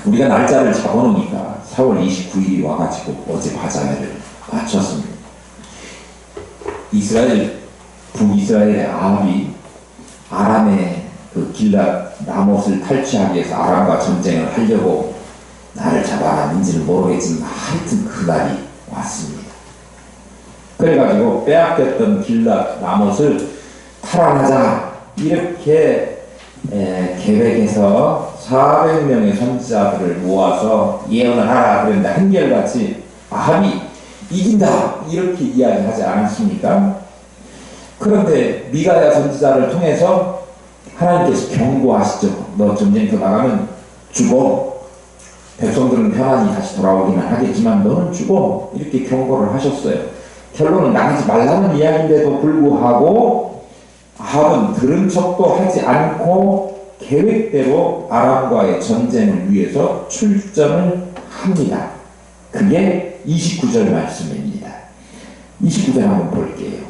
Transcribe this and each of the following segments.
우리가 날짜를 잡아놓으니까 4월 29일이 와가지고 어제 바자회를 마쳤습니다. 북이스라엘의 아합이 아람의 그 길랏 라못을 탈취하기 위해서 아람과 전쟁을 하려고 나를 잡아놨는지는 모르겠지만 하여튼 그날이 왔습니다. 그래가지고 빼앗겼던 길랏 라못을 탈환하자 이렇게 계획해서 400명의 선지자들을 모아서 예언을 하라 그랬는데 한결같이 아합이 이긴다 이렇게 이야기하지 않았습니까? 그런데 미가야 선지자를 통해서 하나님께서 경고하시죠. 너 전쟁터 나가면 죽어. 백성들은 편안히 다시 돌아오기는 하겠지만 너는 죽어. 이렇게 경고를 하셨어요. 결론은 나가지 말라는 이야기인데도 불구하고 아합은 들은 척도 하지 않고 계획대로 아람과의 전쟁을 위해서 출전을 합니다. 그게 29절 말씀입니다. 29절 한번 볼게요.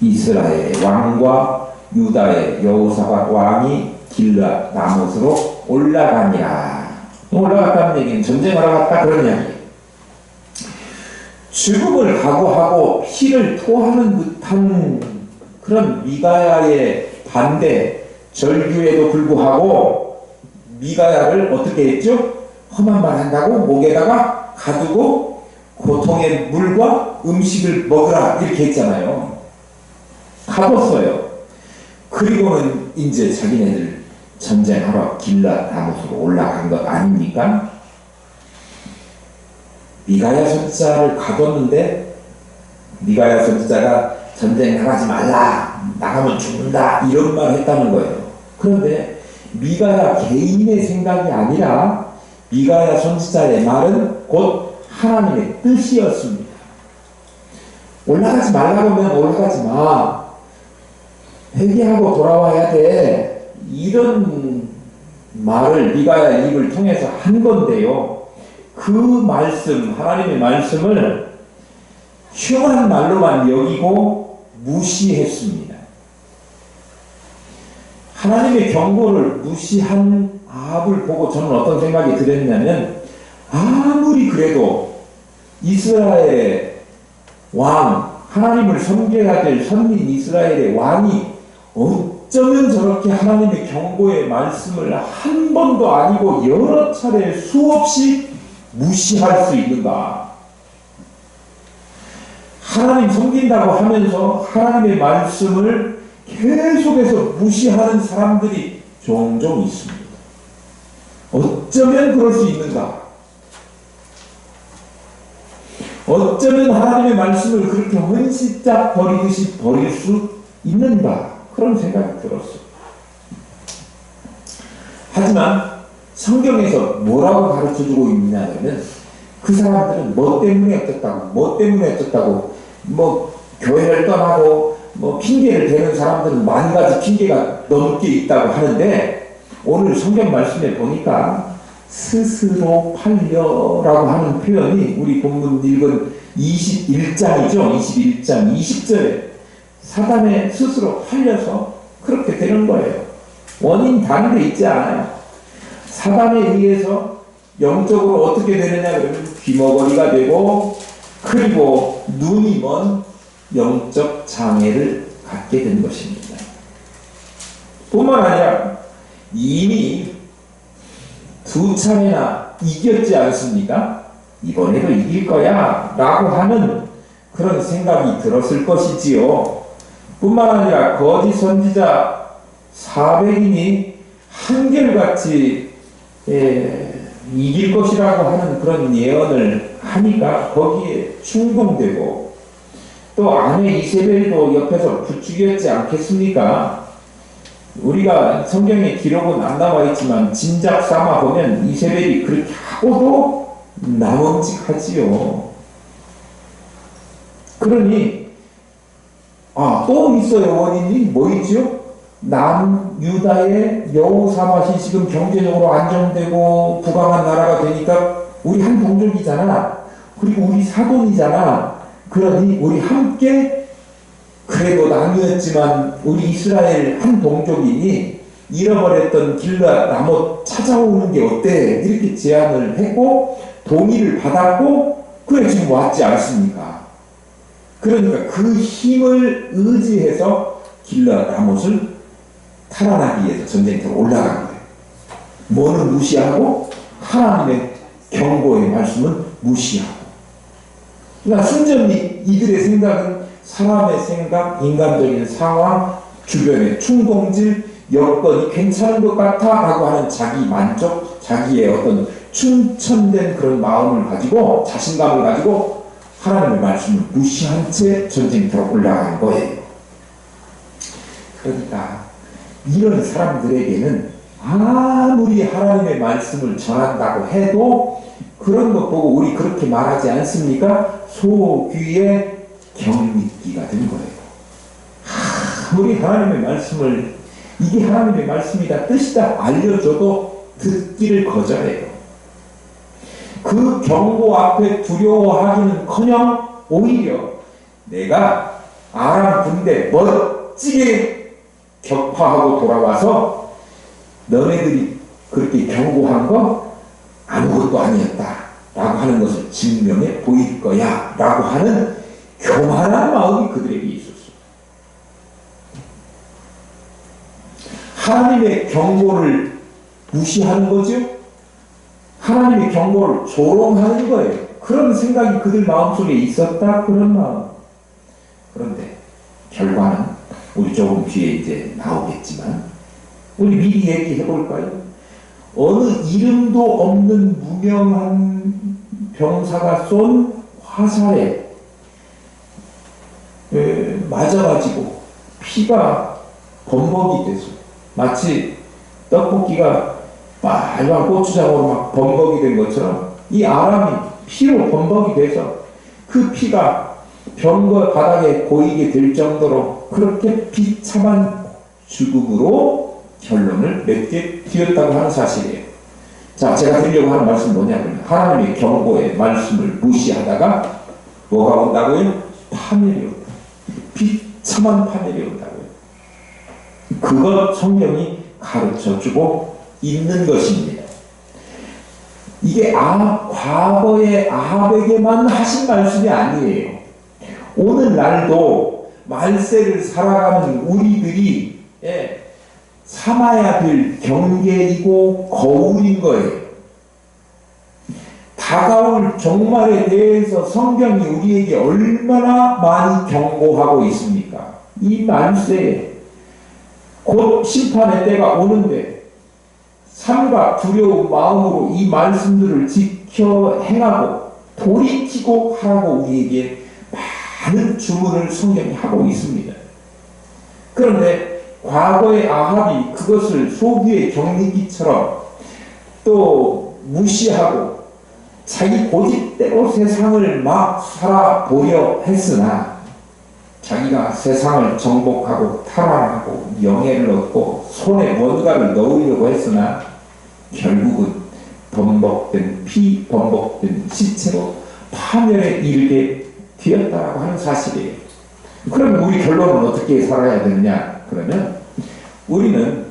이스라엘의 왕과 유다의 여호사밧 왕이 길랏 라못으로 올라가니라. 올라갔다는 얘기는 전쟁하러 갔다 그런 이야기예요. 죽음을 각오하고 피를 토하는 듯한 그런 미가야의 반대 절규에도 불구하고 미가야를 어떻게 했죠? 험한 말 한다고 목에다가 가두고 고통의 물과 음식을 먹으라 이렇게 했잖아요. 가뒀어요. 그리고는 이제 자기네들 전쟁하러 길랏 라못으로 올라간 것 아닙니까? 미가야 선지자를 가뒀는데 미가야 선지자가 전쟁 나가지 말라, 나가면 죽는다 이런 말 했다는 거예요. 그런데 미가야 개인의 생각이 아니라 미가야 선지자의 말은 곧 하나님의 뜻이었습니다. 올라가지 말라고 하면 올라가지 마. 회개하고 돌아와야 돼. 이런 말을 미가야 입을 통해서 한 건데요. 그 말씀, 하나님의 말씀을 흉한 말로만 여기고 무시했습니다. 하나님의 경고를 무시한 아합을 보고 저는 어떤 생각이 들었냐면 아무리 그래도 이스라엘의 왕, 하나님을 섬겨야 될 선민 이스라엘의 왕이 어쩌면 저렇게 하나님의 경고의 말씀을 한 번도 아니고 여러 차례 수없이 무시할 수 있는가? 하나님 섬긴다고 하면서 하나님의 말씀을 계속해서 무시하는 사람들이 종종 있습니다. 어쩌면 그럴 수 있는가? 어쩌면 하나님의 말씀을 그렇게 헌시짝 버리듯이 버릴 수 있는가? 그런 생각이 들었어요. 하지만 성경에서 뭐라고 가르쳐주고 있느냐면 그 사람들은 뭐 때문에 어쩌다고 뭐 교회를 떠나고 뭐 핑계를 대는 사람들은 만 가지 핑계가 넘게 있다고 하는데 오늘 성경 말씀에 보니까 스스로 팔려라고 하는 표현이 우리 본문 읽은 21장이죠. 21장 20절에 사단에 스스로 팔려서 그렇게 되는 거예요. 원인 다른 데 있지 않아요. 사단에 의해서 영적으로 어떻게 되느냐 그러면 귀머거리가 되고 그리고 눈이 먼 영적 장애를 갖게 된 것입니다. 뿐만 아니라 이미 2차례나 이겼지 않습니까? 이번에도 이길 거야 라고 하는 그런 생각이 들었을 것이지요. 뿐만 아니라 거짓 선지자 400인이 한결같이 이길 것이라고 하는 그런 예언을 하니까 거기에 충동되고 또 아내 이세벨도 옆에서 부추겼지 않겠습니까? 우리가 성경에 기록은 안 나와 있지만 진작 삼아 보면 이세벨이 그렇게 하고도 남음직하지요. 그러니 또 있어요. 원인이 뭐이죠? 남유다의 여호사밧이 지금 경제적으로 안정되고 부강한 나라가 되니까 우리 한 동족이잖아. 그리고 우리 사돈이잖아. 그러니 우리 함께 그래도 남이었지만 우리 이스라엘 한 동족이니 잃어버렸던 길라 라못 찾아오는 게 어때? 이렇게 제안을 했고 동의를 받았고 그래 지금 왔지 않습니까? 그러니까 그 힘을 의지해서 길라 라못을 탈환하기 위해서 전쟁터로 올라간 거예요. 뭐는 무시하고 하나님의 경고의 말씀은 무시하고. 그러니까 순전히 이들의 생각은 사람의 생각, 인간적인 상황, 주변의 충동질, 여건이 괜찮은 것 같아 라고 하는 자기 만족, 자기의 어떤 충천된 그런 마음을 가지고 자신감을 가지고 하나님의 말씀을 무시한 채 전쟁터로 올라간 거예요. 그러니까 이런 사람들에게는 아무리 하나님의 말씀을 전한다고 해도 그런 것 보고 우리 그렇게 말하지 않습니까? 소귀의 경mit기가 된 거예요. 아무리 하나님의 말씀을 이게 하나님의 말씀이다 뜻이다 알려줘도 듣기를 거절해요. 그 경고 앞에 두려워하기는커녕 오히려 내가 아람 군대 멋지게 격파하고 돌아와서 너네들이 그렇게 경고한 거 아무것도 아니었다 라고 하는 것을 증명해 보일 거야 라고 하는 교만한 마음이 그들에게 있었어요. 하나님의 경고를 무시하는 거죠. 하나님의 경고를 조롱하는 거예요. 그런 생각이 그들 마음속에 있었다. 그런 마음. 그런데 결과는 우리 조금 뒤에 이제 나오겠지만 우리 미리 얘기해 볼까요? 어느 이름도 없는 무명한 병사가 쏜 화살에 맞아가지고 피가 범벅이 돼서 마치 떡볶이가 빨간 고추장으로 막 범벅이 된 것처럼 이 아람이 피로 범벅이 돼서 그 피가 병거 바닥에 고이게 될 정도로 그렇게 비참한 죽음으로 결론을 맺게 되었다고 하는 사실이에요. 자, 제가 드리려고 하는 말씀은 뭐냐면 하나님의 경고의 말씀을 무시하다가 뭐가 온다고요? 파멸이 온다. 비참한 파멸이 온다고요. 그것 성경이 가르쳐주고 있는 것입니다. 이게 과거의 아합에게만 하신 말씀이 아니에요. 오늘날도 말세를 살아가는 우리들이 삼아야 될 경계이고 거울인 거예요. 다가올 종말에 대해서 성경이 우리에게 얼마나 많이 경고하고 있습니까? 이 말세에 곧 심판의 때가 오는데 삼가 두려운 마음으로 이 말씀들을 지켜 행하고 돌이키고 하라고 우리에게 많은 주문을 성경이 하고 있습니다. 그런데 과거의 아합이 그것을 소귀의 경리기처럼 또 무시하고 자기 고집대로 세상을 막 살아보려 했으나 자기가 세상을 정복하고 탈환하고 명예를 얻고 손에 뭔가를 넣으려고 했으나 결국은 범벅된 피 범벅된 시체로 파멸에 이르게 되었다라고 하는 사실이에요. 그럼 우리 결론은 어떻게 살아야 되느냐? 그러면 우리는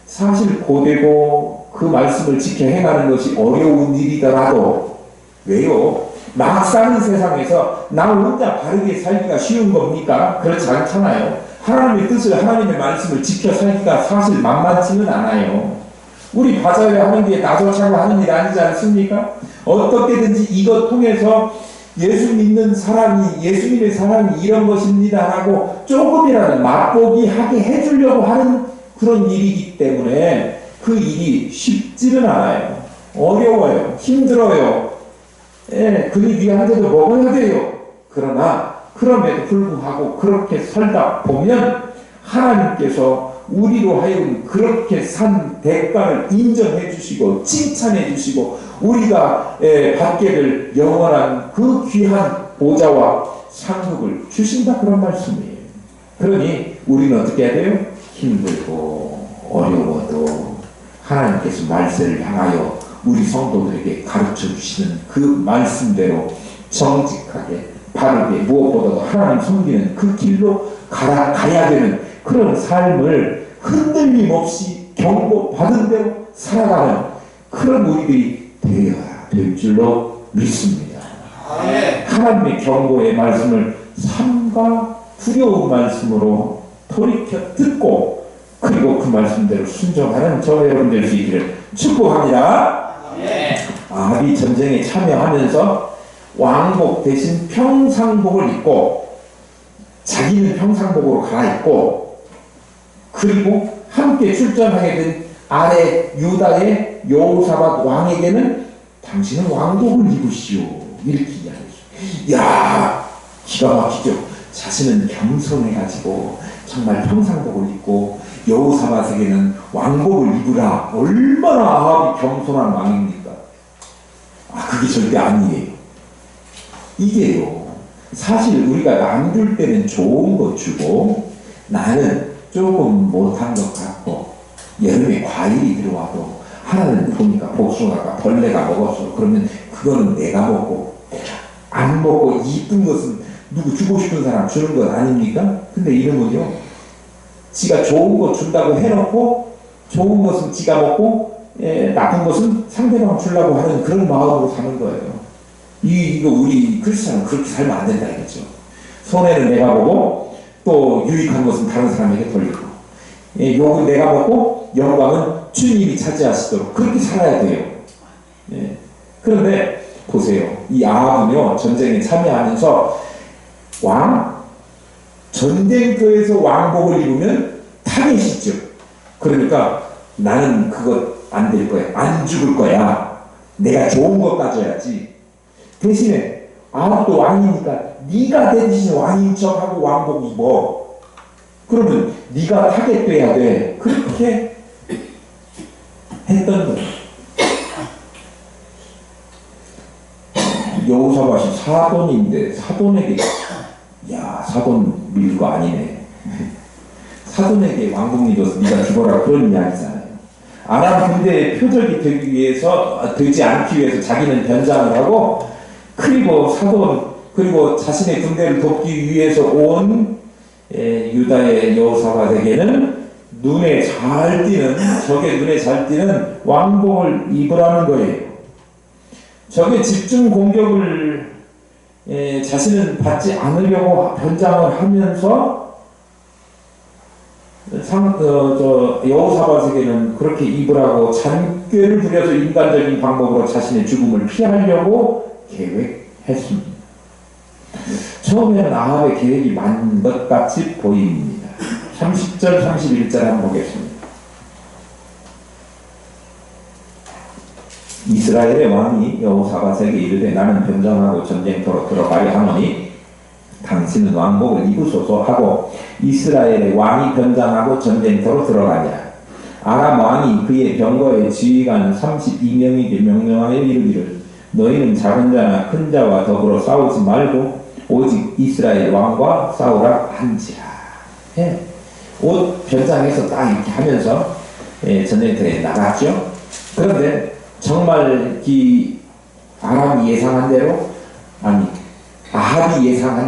사실 고되고 그 말씀을 지켜 행하는 것이 어려운 일이더라도 왜요? 막 사는 세상에서 나 혼자 바르게 살기가 쉬운 겁니까? 그렇지 않잖아요. 하나님의 뜻을 하나님의 말씀을 지켜 살기가 사실 만만치는 않아요. 우리 바자회 하는 게 나조차고 하는 일 아니지 않습니까? 어떻게든지 이것 통해서 예수 믿는 사람이 예수님의 사랑이 이런 것입니다 라고 조금이라도 맛보기 하게 해주려고 하는 그런 일이기 때문에 그 일이 쉽지는 않아요. 어려워요. 힘들어요. 그러기 위한데도 먹어야 돼요. 그러나 그럼에도 불구하고 그렇게 살다 보면 하나님께서 우리로 하여금 그렇게 산 대가를 인정해 주시고 칭찬해 주시고 우리가 받게 될 영원한 그 귀한 보좌와 상급을 주신다 그런 말씀이에요. 그러니 우리는 어떻게 해야 돼요? 힘들고 어려워도 하나님께서 말세를 향하여 우리 성도들에게 가르쳐 주시는 그 말씀대로 정직하게 바르게 무엇보다도 하나님 섬기는 그 길로 가야 되는 그런 삶을 흔들림 없이 경고받은 대로 살아가는 그런 우리들이 되어야 될 줄로 믿습니다. 하나님의 경고의 말씀을 삶과 두려운 말씀으로 돌이켜 듣고 그리고 그 말씀대로 순종하는 저 여러분 될 수 있기를 축복합니다. 아합이 전쟁에 참여하면서 왕복 대신 평상복을 입고 자기는 평상복으로 갈아입고 그리고 함께 출전하게 된 아래 유다의 여호사밧 왕에게는 당신은 왕복을 입으시오 이렇게 이야기했어요. 야, 기가 막히죠. 자신은 겸손해가지고 정말 평상복을 입고 여호사밧에게는 왕복을 입으라. 얼마나 아합이 겸손한 왕입니까? 그게 절대 아니에요. 이게요, 사실 우리가 남줄 때는 좋은 거 주고 나는 조금 못한 것 같고 여름에 과일이 들어와도 하나는 보니까 복숭아가 벌레가 먹었어. 그러면 그거는 내가 먹고 안 먹고 이쁜 것은 누구 주고 싶은 사람 주는 것 아닙니까? 근데 이놈은요, 지가 좋은 거 준다고 해놓고 좋은 것은 지가 먹고 나쁜 것은 상대방 주려고 하는 그런 마음으로 사는 거예요. 이거 우리 크리스찬은 그렇게 살면 안 된다 이거죠. 손해는 내가 보고 또 유익한 것은 다른 사람에게 돌리고 욕은 내가 먹고 영광은 주님이 차지하시도록 그렇게 살아야 돼요. 그런데 보세요. 이 아합은요, 전쟁에 참여하면서 전쟁터에서 왕복을 입으면 타겟이죠. 그러니까 나는 그거 안 될 거야. 안 죽을 거야. 내가 좋은 것 가져야지. 대신에 아합도 왕이니까 네가 대신 왕인 척하고 왕복 입어. 그러면 네가 타겟돼야 돼. 그렇게 했던 거예요. 여호사밧이 사돈인데 사돈에게 사돈 밀고 아니네. 사돈에게 왕복 입어서 네가 죽어라 그런 이야기잖아요. 아람 군대의 표적이 되지 않기 위해서 자기는 변장을 하고 그리고 자신의 군대를 돕기 위해서 온 유다의 여호사밧에게는 적의 눈에 잘 띄는 왕복을 입으라는 거예요. 적의 집중 공격을 자신은 받지 않으려고 변장을 하면서 여호사밧에게는 그렇게 입으라고 잔꾀를 부려서 인간적인 방법으로 자신의 죽음을 피하려고 계획했습니다. 처음에는 아합의 계획이 맞는 것 같이 보입니다. 30절 31절 한번 보겠습니다. 이스라엘의 왕이 여호사밧에게 이르되 나는 변장하고 전쟁터로 들어가려 하노니 당신은 왕복을 입으소서 하고 이스라엘의 왕이 변장하고 전쟁터로 들어가냐. 아람 왕이 그의 병거의 지휘관 32명에게 명령하여 이르기를 너희는 작은 자나 큰 자와 더불어 싸우지 말고 오직 이스라엘 왕과 싸우라 한지라. 옷 변장해서 딱 이렇게 하면서 전쟁터에 나갔죠. 그런데 정말 이 아합이 예상한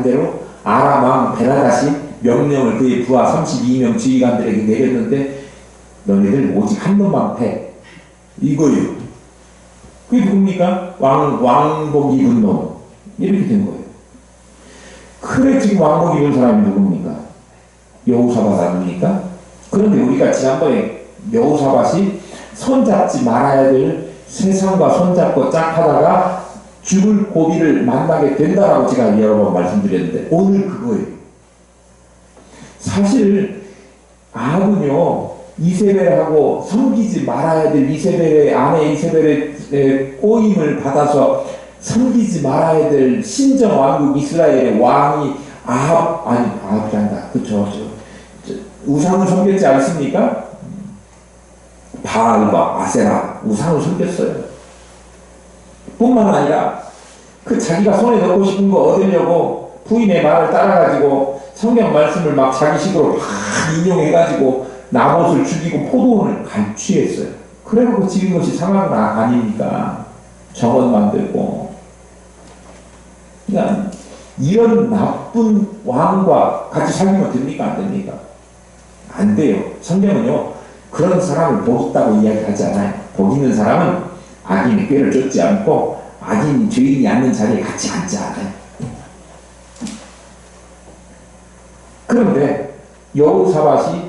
대로 아람 왕 베나다시 명령을 그의 부하 32명 지휘관들에게 내렸는데 너희들 오직 한 놈만 패 이거예요. 그게 누굽니까? 왕복 입은 놈 이렇게 된 거예요. 그래 지금 왕복 입은 사람이 누굽니까? 여호사밧 아닙니까? 그런데 우리가 지난번에 여호사밧이 손잡지 말아야 될 세상과 손잡고 짝하다가 죽을 고비를 만나게 된다라고 제가 여러 번 말씀드렸는데 오늘 그거예요. 사실 아합은요 이세벨하고 섬기지 말아야 될 이세벨의 아내 이세벨의 꼬임을 받아서 섬기지 말아야 될 신정 왕국 이스라엘의 왕이 아합이란다. 그쵸? 우상을 섬겼지 않습니까? 바알과 아세라 우상을 섬겼어요. 뿐만 아니라 그 자기가 손에 넣고 싶은 거 얻으려고 부인의 말을 따라가지고 성경 말씀을 막 자기식으로 막 인용해가지고 나봇을 죽이고 포도원을 갈취했어요. 그래갖고 지은 것이 상황 아닙니까? 정원 만들고. 그러니까 이런 나쁜 왕과 같이 살면 됩니까? 안 됩니까? 안 돼요. 성경은요, 그런 사람을 복 있다고 이야기하지 않아요. 복 있는 사람은 악인의 꾀를 쫓지 않고 악인, 죄인이 앉는 자리에 같이 앉지 않아요. 그런데 여호사밧이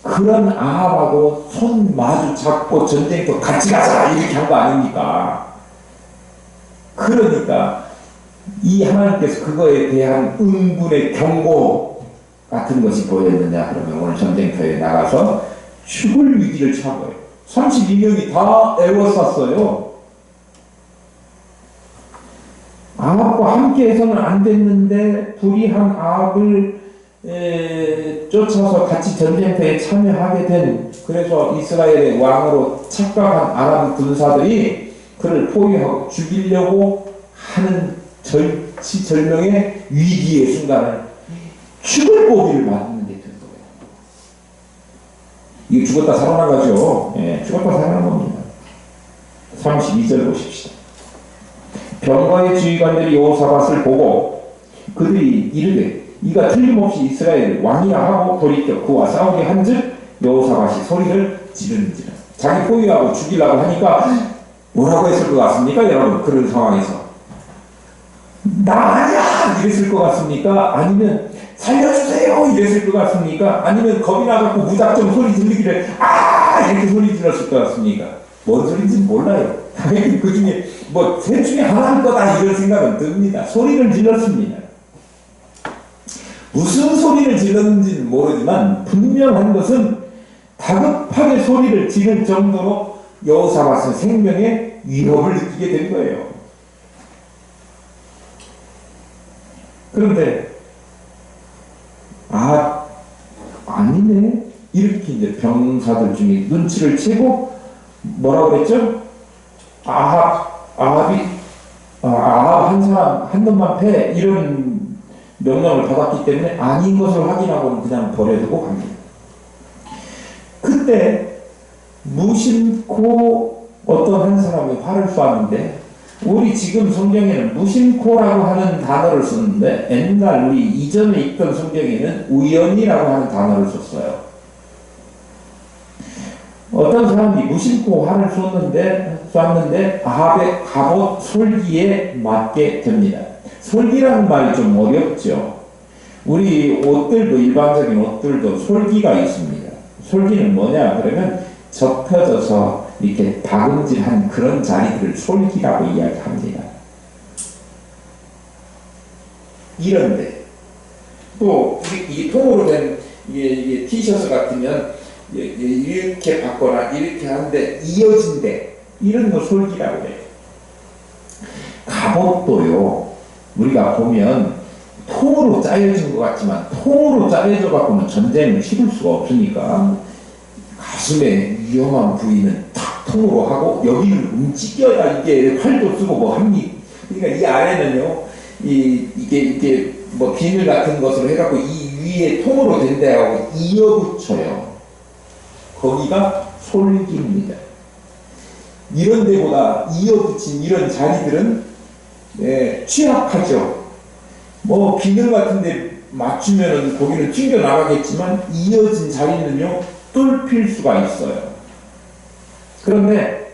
그런 아합하고 손 마주 잡고 전쟁터 같이 가자 이렇게 한 거 아닙니까? 그러니까 이 하나님께서 그거에 대한 응분의 경고 같은 것이 보였느냐 그러면 오늘 전쟁터에 나가서 죽을 위기를 처한 거예요. 32명이 다 애워쌌어요. 아합과 함께 해서는 안 됐는데 불의한 아합을 쫓아서 같이 전쟁터에 참여하게 된, 그래서 이스라엘의 왕으로 착각한 아람 군사들이 그를 포위하고 죽이려고 하는 절치절명의 위기의 순간을 죽을 고비를 맞는 게 된 거예요. 이게 죽었다 살아나가죠. 예, 죽었다 살아난 겁니다. 32절 보십시다. 병거의 지휘관들이 여호사밧을 보고 그들이 이르되 이가 틀림없이 이스라엘 왕이라 하고 돌이켜 그와 싸우게 한즉 여호사밧이 소리를 지르는지라. 자기 포위하고 죽이려고 하니까 뭐라고 했을 것 같습니까? 여러분, 그런 상황에서 나 아니야! 이랬을 것 같습니까? 아니면 살려주세요! 이랬을 것 같습니까? 아니면 겁이 나갖고 무작정 소리 지르기를 아! 이렇게 소리 질렀을 것 같습니까? 뭔 소리인지 몰라요. 당연히 그 중에 뭐 셋 중에 하나일 거다 이런 생각은 듭니다. 소리를 질렀습니다. 무슨 소리를 질렀는지는 모르지만 분명한 것은 다급하게 소리를 지를 정도로 여호사밧은 생명의 위협을 느끼게 된 거예요. 그런데 아니네 이렇게 이제 병사들 중에 눈치를 채고 뭐라고 그랬죠? 아합 한 사람 한 놈만 패 이런 명령을 받았기 때문에 아닌 것을 확인하고는 그냥 버려두고 갑니다. 그때 무심코 어떤 한 사람이 활을 쏘았는데, 우리 지금 성경에는 무심코라고 하는 단어를 썼는데 옛날 우리 이전에 있던 성경에는 우연이라고 하는 단어를 썼어요. 어떤 사람이 무심코 활을 쐈는데 아합의 갑옷 솔기에 맞게 됩니다. 솔기라는 말이 좀 어렵죠. 우리 옷들도, 일반적인 옷들도 솔기가 있습니다. 솔기는 뭐냐 그러면 접혀져서 이렇게 박음질한 그런 자리들을 솔기라고 이야기합니다. 이런데 또 이 통으로 된 이게 티셔츠 같으면 이렇게 받거나 이렇게 하는데 이어진대, 이런 거 솔기라고 해요. 갑옷도요, 우리가 보면 통으로 짜여진 것 같지만 통으로 짜여져 갖고는 전쟁을 치를 수가 없으니까 가슴에 위험한 부위는 탁 통으로 하고 여기를 움직여야 이게 활도 쓰고 뭐 합니다. 그러니까 이 안에는요, 이게 뭐 비늘 같은 것으로 해갖고 이 위에 통으로 된 데하고 이어붙여요. 거기가 솔기입니다. 이런 데보다 이어붙인 이런 자리들은 취약하죠. 뭐 비늘 같은데 맞추면은 거기는 튕겨 나가겠지만 이어진 자리는요 뚫힐 수가 있어요. 그런데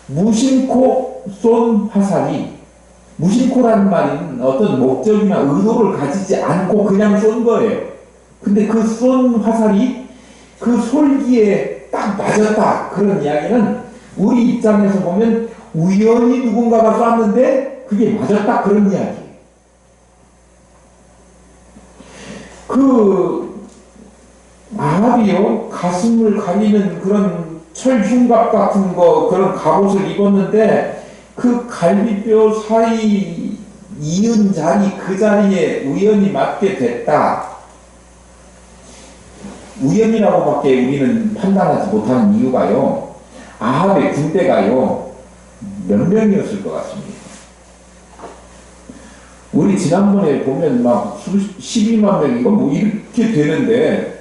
무심코 쏜 화살이, 무심코라는 말은 어떤 목적이나 의도를 가지지 않고 그냥 쏜 거예요. 근데 그 쏜 화살이 그 솔기에 딱 맞았다, 그런 이야기는 우리 입장에서 보면 우연히 누군가가 쐈는데 그게 맞았다, 그런 이야기. 그 아합이요, 가슴을 가리는 그런 철흉갑 같은 거, 그런 갑옷을 입었는데 그 갈비뼈 사이 이은 자리, 그 자리에 우연히 맞게 됐다. 우연이라고밖에 우리는 판단하지 못하는 이유가요, 아합의 군대가요 몇 명이었을 것 같습니다. 우리 지난번에 보면 막 12만 명인가 뭐 이렇게 되는데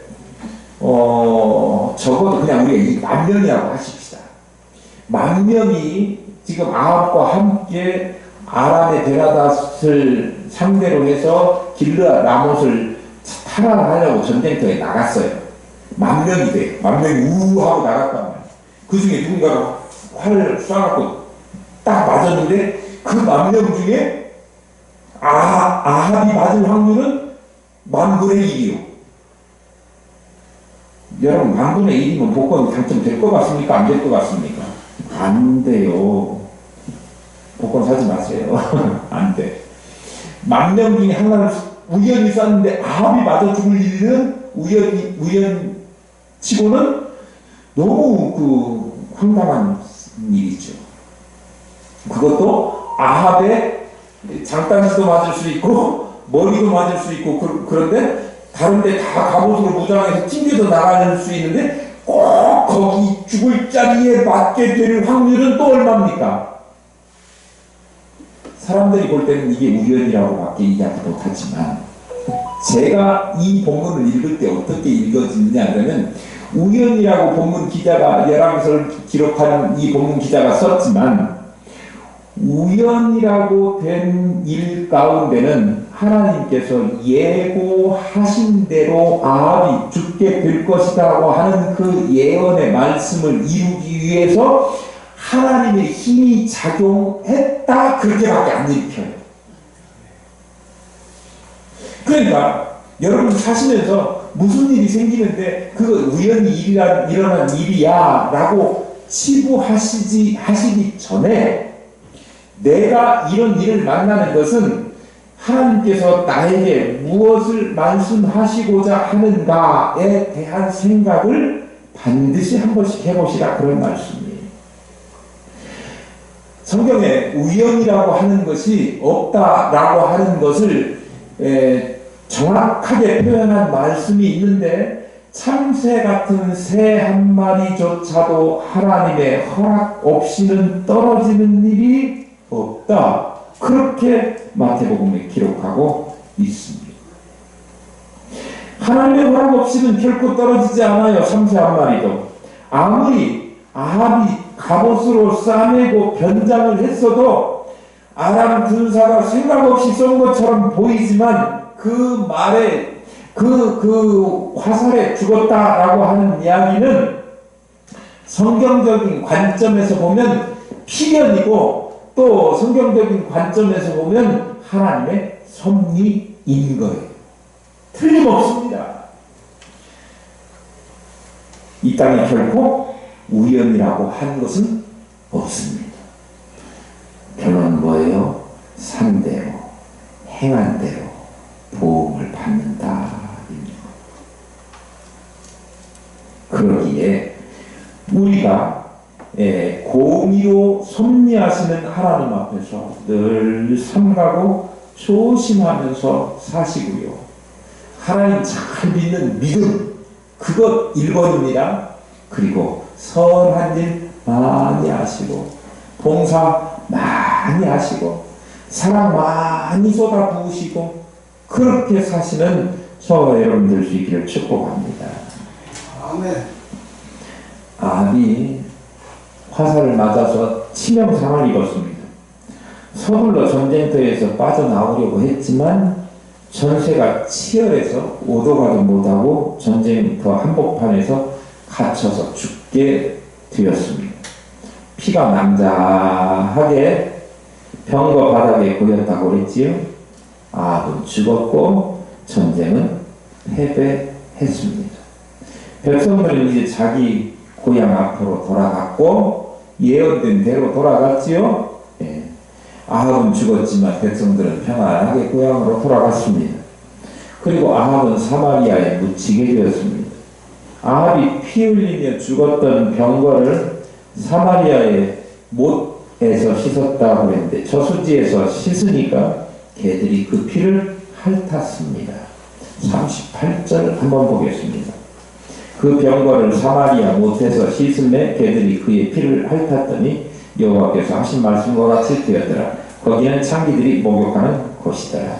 적어도 그냥 우리가 2만 명이라고 하십시다. 10,000명이 지금 아합과 함께 아람의 베라닷을 상대로 해서 길르앗 라못을 탈환하려고 전쟁터에 나갔어요. 만 명이 돼. 만 명이 우하고 나갔단 말이야. 그 중에 누군가가 활을 쏴갖고 딱 맞았는데 그 만 명 중에 아합이 맞을 확률은 10,000분의 1이요. 여러분 10,000분의 1이면 복권 당첨될 것 같습니까? 안 될 것 같습니까? 안 돼요. 복권 사지 마세요. 안 돼. 10,000명 중에 하나를 우연히 쐈는데 아합이 맞아 죽을 일은 우연치고는 너무 그 황당한 일이죠. 그것도 아합의 장단지도 맞을 수 있고 머리도 맞을 수 있고 그런데 다른데 다 갑옷으로 무장해서 튕겨서 나갈 수 있는데 꼭 거기 죽을 자리에 맞게 될 확률은 또 얼마입니까? 사람들이 볼 때는 이게 우연이라고밖에 이해하지 못하지만 제가 이 본문을 읽을 때 어떻게 읽어지느냐 하면 우연이라고 본문 기자가 열왕기서를 기록하는 이 본문 기자가 썼지만 우연이라고 된 일 가운데는 하나님께서 예고하신 대로 아합이 죽게 될 것이라고 하는 그 예언의 말씀을 이루기 위해서 하나님의 힘이 작용했다 그렇게밖에 안 읽혀요. 그러니까 여러분 사시면서 무슨 일이 생기는데 그거 우연히 일어난 일이야 라고 치부하시기 전에 내가 이런 일을 만나는 것은 하나님께서 나에게 무엇을 말씀하시고자 하는가에 대한 생각을 반드시 한 번씩 해보시라 그런 말씀이에요. 성경에 우연이라고 하는 것이 없다라고 하는 것을 정확하게 표현한 말씀이 있는데 참새 같은 새 한 마리조차도 하나님의 허락 없이는 떨어지는 일이 없다. 그렇게 마태복음에 기록하고 있습니다. 하나님의 허락 없이는 결코 떨어지지 않아요. 참새 한 마리도. 아무리 아합이 갑옷으로 싸매고 변장을 했어도 아람 군사가 생각 없이 쏜 것처럼 보이지만 그 말에 그 화살에 죽었다라고 하는 이야기는 성경적인 관점에서 보면 필연이고 또 성경적인 관점에서 보면 하나님의 섭리인 거예요. 틀림없습니다. 이 땅에 결코 우연이라고 한 것은 없습니다. 결론은 뭐예요? 산 대로 행한 대로 보응을 받는다. 그러기에 우리가 공의로 섭리하시는 하나님 앞에서 늘 삼가고 조심하면서 사시고요. 하나님 잘 믿는 믿음 그것 1번입니다. 그리고 선한 일 많이 하시고 봉사 많이 하시고 사랑 많이 쏟아부으시고 그렇게 사시는 저와 여러분 될 수 있기를 축복합니다. 아멘. 아합이 화살을 맞아서 치명상을 입었습니다. 서둘러 전쟁터에서 빠져나오려고 했지만 전세가 치열해서 오도가도 못하고 전쟁터 한복판에서 갇혀서 죽게 되었습니다. 피가 낭자하게 병거 바닥에 고였다고 그랬지요. 아합은 죽었고 전쟁은 패배했습니다. 백성들은 이제 자기 고향 앞으로 돌아갔고 예언된 대로 돌아갔지요. 아합은 죽었지만 백성들은 평안하게 고향으로 돌아갔습니다. 그리고 아합은 사마리아에 묻히게 되었습니다. 아합이 피 흘리며 죽었던 병거를 사마리아의 못에서 씻었다고 했는데 저수지에서 씻으니까 개들이 그 피를 핥았습니다. 38절 한번 보겠습니다. 그 병거를 사마리아 못에서 씻음에 개들이 그의 피를 핥았더니 여호와께서 하신 말씀과 같이 되었더라. 거기는 창기들이 목욕하는 곳이더라.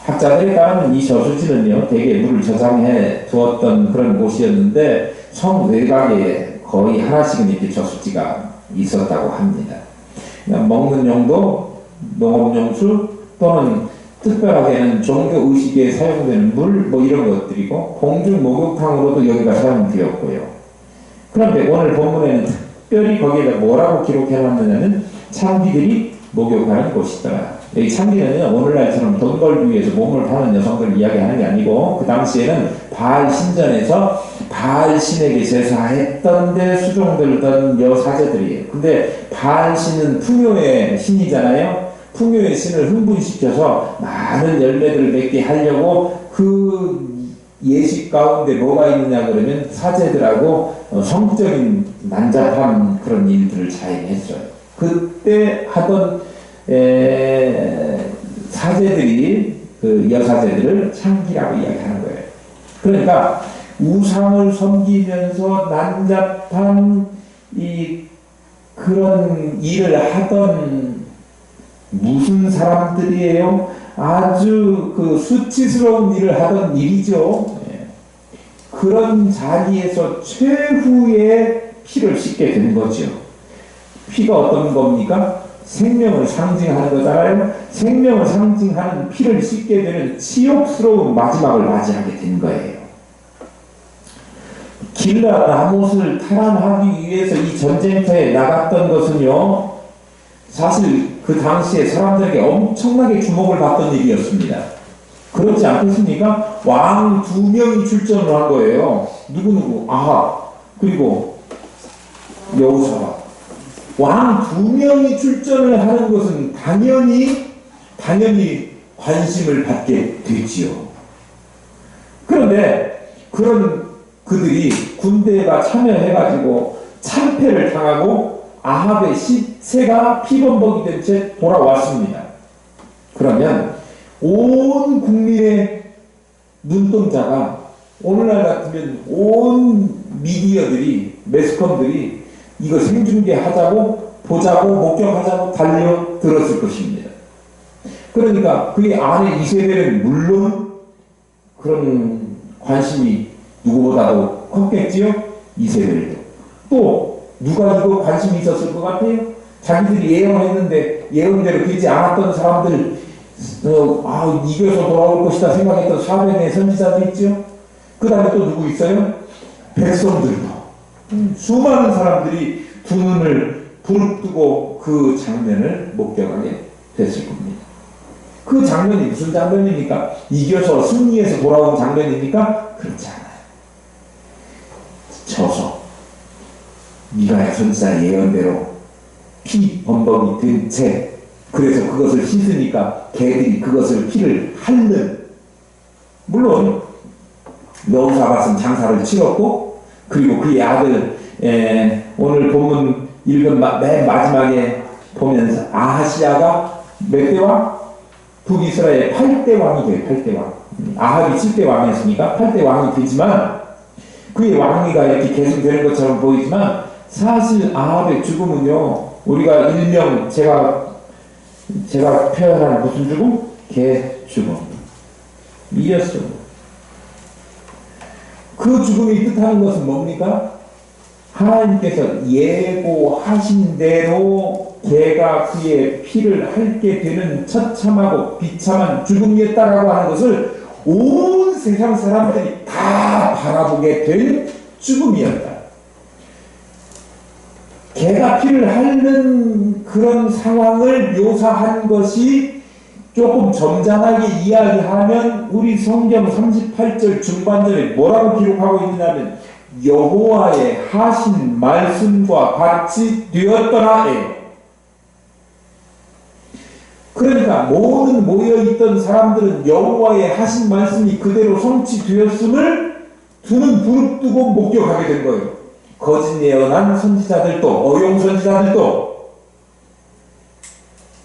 학자들에 따르면 이 저수지는요 대개 물을 저장해 두었던 그런 곳이었는데 성 외곽에 거의 하나씩은 이렇게 저수지가 있었다고 합니다. 먹는 용도, 농업용수 또는 특별하게는 종교 의식에 사용되는 물 뭐 이런 것들이고 공중 목욕탕으로도 여기가 사용되었고요. 그런데 오늘 본문에는 특별히 거기에다 뭐라고 기록해놨느냐면 창기들이 목욕하는 곳이더라. 여기 창기는요, 오늘날처럼 돈 벌기 위해서 몸을 파는 여성들을 이야기하는 게 아니고 그 당시에는 바알 신전에서 바알 신에게 제사했던 데 수종들던 여사제들이에요. 근데 바알 신은 풍요의 신이잖아요. 풍요의 신을 흥분시켜서 많은 열매들을 맺게 하려고 그 예식 가운데 뭐가 있느냐 그러면 사제들하고 성적인 난잡한 그런 일들을 자행했어요. 그때 하던 사제들이 그 여사제들을 창기라고 이야기하는 거예요. 그러니까 우상을 섬기면서 난잡한 이 그런 일을 하던 무슨 사람들이에요? 아주 그 수치스러운 일을 하던 일이죠. 그런 자리에서 최후의 피를 씻게 된 거죠. 피가 어떤 겁니까? 생명을 상징하는 거잖아요. 생명을 상징하는 피를 씻게 되는 치욕스러운 마지막을 맞이하게 된 거예요. 길라 라못을 탈환하기 위해서 이 전쟁터에 나갔던 것은요, 사실 그 당시에 사람들에게 엄청나게 주목을 받던 일이었습니다. 그렇지 않겠습니까? 왕 2명이 출전을 한 거예요. 누구누구? 아합, 그리고 여호사밧. 왕 2명이 출전을 하는 것은 당연히 관심을 받게 되지요. 그런데 그런 그들이 군대가 참여해가지고 참패를 당하고 아합의 시체가 피범벅이 된 채 돌아왔습니다. 그러면 온 국민의 눈동자가 오늘날 같으면 온 미디어들이 매스컴들이 이거 생중계하자고 보자고 목격하자고 달려들었을 것입니다. 그러니까 그의 아내 이세벨은 물론 그런 관심이 누구보다도 컸겠지요. 이세벨도. 또 누가 이거 관심이 있었을 것 같아요? 자기들이 예언했는데 예언대로 되지 않았던 사람들, 이겨서 돌아올 것이다 생각했던 400의 선지자도 있죠. 그 다음에 또 누구 있어요? 백성들도. 수많은 사람들이 두 눈을 부릅뜨고 그 장면을 목격하게 됐을 겁니다. 그 장면이 무슨 장면입니까? 이겨서 승리해서 돌아온 장면입니까? 그렇지 않아요. 져서 미가야 선지자 예언대로 피 범벅이 된 채, 그래서 그것을 씻으니까 개들이 그것을 피를 핥는, 물론 여호사밧은 장사를 치렀고, 그리고 그의 아들, 오늘 본문 읽은 맨 마지막에 보면 아하시야가 몇 대 왕? 북이스라엘 8대 왕이 돼요. 8대 왕. 아합이 7대 왕이었으니까 8대 왕이 되지만, 그의 왕위가 이렇게 계속되는 것처럼 보이지만 사실 아합의 죽음은요, 우리가 일명 제가 표현하는 무슨 죽음? 개 죽음 이었어요. 그 죽음이 뜻하는 것은 뭡니까? 하나님께서 예고하신 대로 개가 그의 피를 핥게 되는 처참하고 비참한 죽음이었다라고 하는 것을 온 세상 사람들이 다 바라보게 된 죽음이었다. 개가 피를 핥는 그런 상황을 묘사한 것이 조금 점잖하게 이야기하면 우리 성경 38절 중반절에 뭐라고 기록하고 있느냐면 여호와의 하신 말씀과 같이 되었더라예요. 그러니까 모든 모여있던 사람들은 여호와의 하신 말씀이 그대로 성취되었음을 두 눈 부릅뜨고 목격하게 된 거예요. 거짓 예언한 선지자들도, 어용 선지자들도,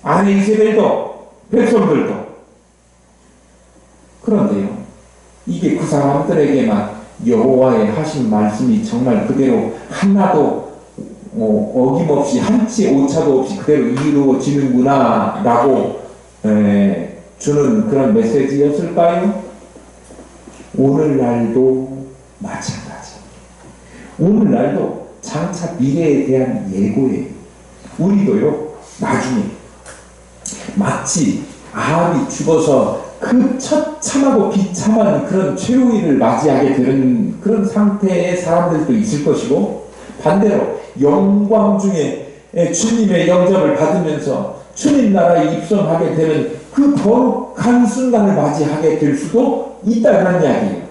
아내 이세벨도, 백성들도. 그런데요, 이게 그 사람들에게만 여호와의 하신 말씀이 정말 그대로 하나도 어김없이 한치 오차도 없이 그대로 이루어지는구나 라고 주는 그런 메시지였을까요? 오늘날도 마찬가지. 오늘날도 장차 미래에 대한 예고예요. 우리도요, 나중에 마치 아합이 죽어서 그 처참하고 비참한 그런 최후일을 맞이하게 되는 그런 상태의 사람들도 있을 것이고, 반대로 영광 중에 주님의 영접을 받으면서 주님 나라에 입성하게 되는 그 거룩한 순간을 맞이하게 될 수도 있다는 이야기예요.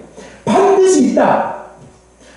반드시 있다.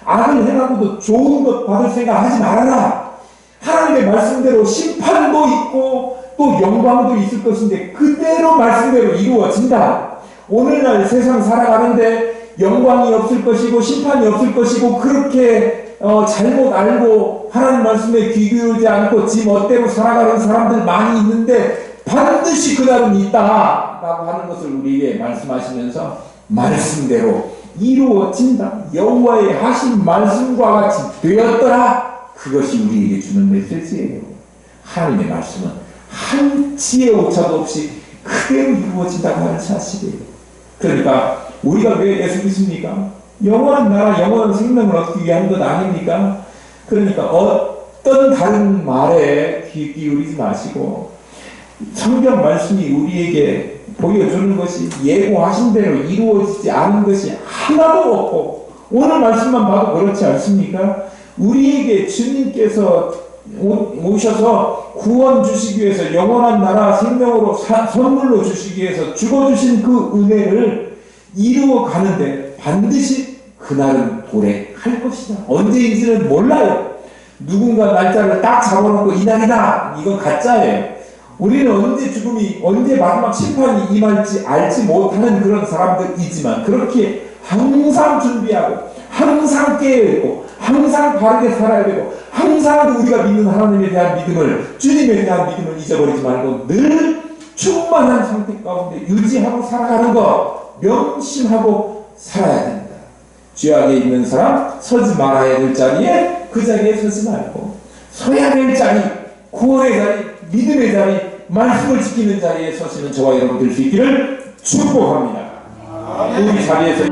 악을 행하고도 좋은 것 받을 생각 하지 말아라. 하나님의 말씀대로 심판도 있고 또 영광도 있을 것인데 그대로 말씀대로 이루어진다. 오늘날 세상 살아가는데 영광이 없을 것이고 심판이 없을 것이고 그렇게 잘못 알고 하나님 말씀에 귀 기울이지 않고 지 멋대로 살아가는 사람들 많이 있는데 반드시 그날은 있다 라고 하는 것을 우리에게 말씀하시면서 말씀대로 이루어진다. 여호와의 하신 말씀과 같이 되었더라. 그것이 우리에게 주는 메시지예요. 하나님의 말씀은 한치의 오차도 없이 그대로 이루어진다고 하는 사실이에요. 그러니까 우리가 왜 예수 믿습니까? 영원한 나라, 영원한 생명을 얻기 위한 것 아닙니까? 그러니까 어떤 다른 말에 귀 기울이지 마시고 성경 말씀이 우리에게 보여주는 것이 예고하신 대로 이루어지지 않은 것이 하나도 없고, 오늘 말씀만 봐도 그렇지 않습니까? 우리에게 주님께서 오셔서 구원 주시기 위해서 영원한 나라 생명으로 선물로 주시기 위해서 죽어주신 그 은혜를 이루어 가는데 반드시 그날은 도래할 것이다. 언제인지는 몰라요. 누군가 날짜를 딱 잡아놓고 이날이다. 이건 가짜예요. 우리는 언제 마지막 심판이 임할지 알지 못하는 그런 사람들이지만 그렇게 항상 준비하고 항상 깨어있고 항상 바르게 살아야 되고 항상 우리가 믿는 하나님에 대한 믿음을, 주님에 대한 믿음을 잊어버리지 말고 늘 충만한 상태 가운데 유지하고 살아가는 것 명심하고 살아야 됩니다. 죄악에 있는 사람 서지 말아야 될 자리에 그 자리에 서지 말고 서야 될 자리, 구원의 자리, 믿음의 자리, 말씀을 지키는 자리에 서시는 저와 여러분 될 수 있기를 축복합니다. 우리 자리에서